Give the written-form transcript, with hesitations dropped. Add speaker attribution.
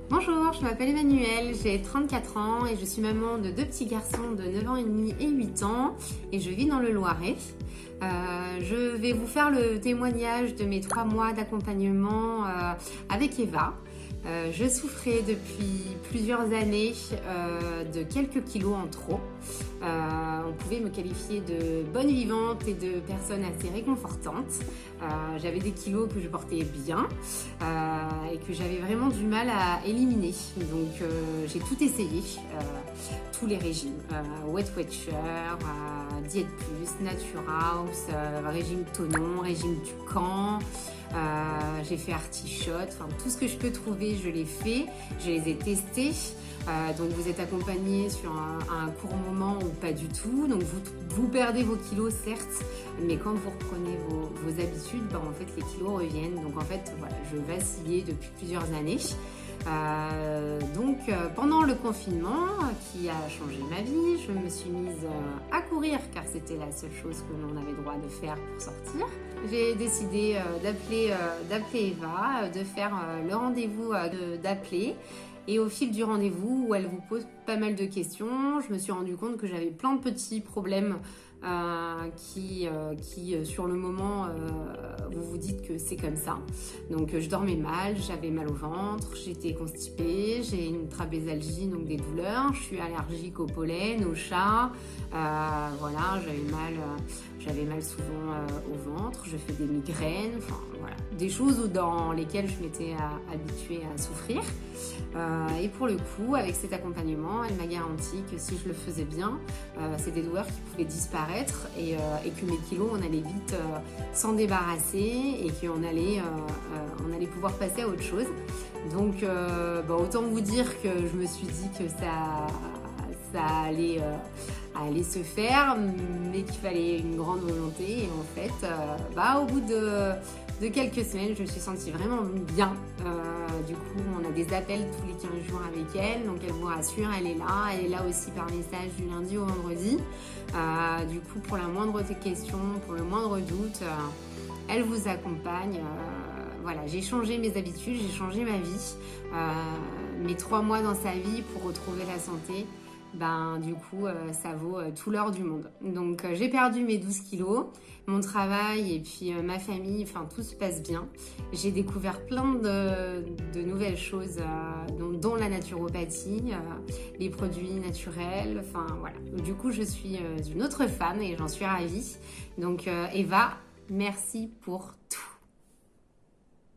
Speaker 1: Bonjour, je m'appelle Emmanuelle, j'ai 34 ans et je suis maman de deux petits garçons de 9 ans et demi et 8 ans et je vis dans le Loiret. Je vais vous faire le témoignage de mes 3 mois d'accompagnement avec Eva. Je souffrais depuis plusieurs années de quelques kilos en trop. On pouvait me qualifier de bonne vivante et de personne assez réconfortante. J'avais des kilos que je portais bien et que j'avais vraiment du mal à éliminer. Donc j'ai tout essayé, tous les régimes, Weight Watcher, Diète Plus, Nature House, régime Tonon, régime Ducan. J'ai fait Artichotte, enfin tout ce que je peux trouver je l'ai fait, je les ai testés. Donc vous êtes accompagné sur un court moment ou pas du tout, donc vous perdez vos kilos certes, mais quand vous reprenez vos habitudes, en fait les kilos reviennent. Donc en fait voilà, je vacillais depuis plusieurs années. Pendant le confinement qui a changé ma vie, je me suis mise à courir car c'était la seule chose que l'on avait droit de faire pour sortir. J'ai décidé d'appeler Eva, de faire le rendez-vous d'appeler. Et au fil du rendez-vous, où elle vous pose pas mal de questions, je me suis rendu compte que j'avais plein de petits problèmes qui sur le moment, vous vous dites que c'est comme ça. Donc je dormais mal, j'avais mal au ventre, j'étais constipée, j'ai une trapézalgie, donc des douleurs, je suis allergique au pollen, au chat, voilà, j'avais mal souvent au ventre, je fais des migraines, enfin voilà, des choses dans lesquelles je m'étais habituée à souffrir. Et pour le coup, avec cet accompagnement, elle m'a garanti que si je le faisais bien, c'est des douleurs qui pouvaient disparaître et que mes kilos, on allait vite s'en débarrasser et qu'on allait pouvoir passer à autre chose. Donc, autant vous dire que je me suis dit que ça allait se faire, mais qu'il fallait une grande volonté. Et en fait, au bout de quelques semaines, je me suis sentie vraiment bien. Du coup, on a des appels tous les 15 jours avec elle, donc elle vous rassure, elle est là aussi par message du lundi au vendredi. Du coup, pour la moindre question, pour le moindre doute, elle vous accompagne. Voilà, j'ai changé mes habitudes, j'ai changé ma vie. Mes 3 mois dans sa vie pour retrouver la santé, du coup, ça vaut tout l'or du monde. Donc, j'ai perdu mes 12 kilos, mon travail et puis ma famille, enfin, tout se passe bien. J'ai découvert plein de nouvelles choses, dont la naturopathie, les produits naturels, enfin, voilà. Du coup, je suis une autre femme et j'en suis ravie. Donc, Eva, merci pour tout.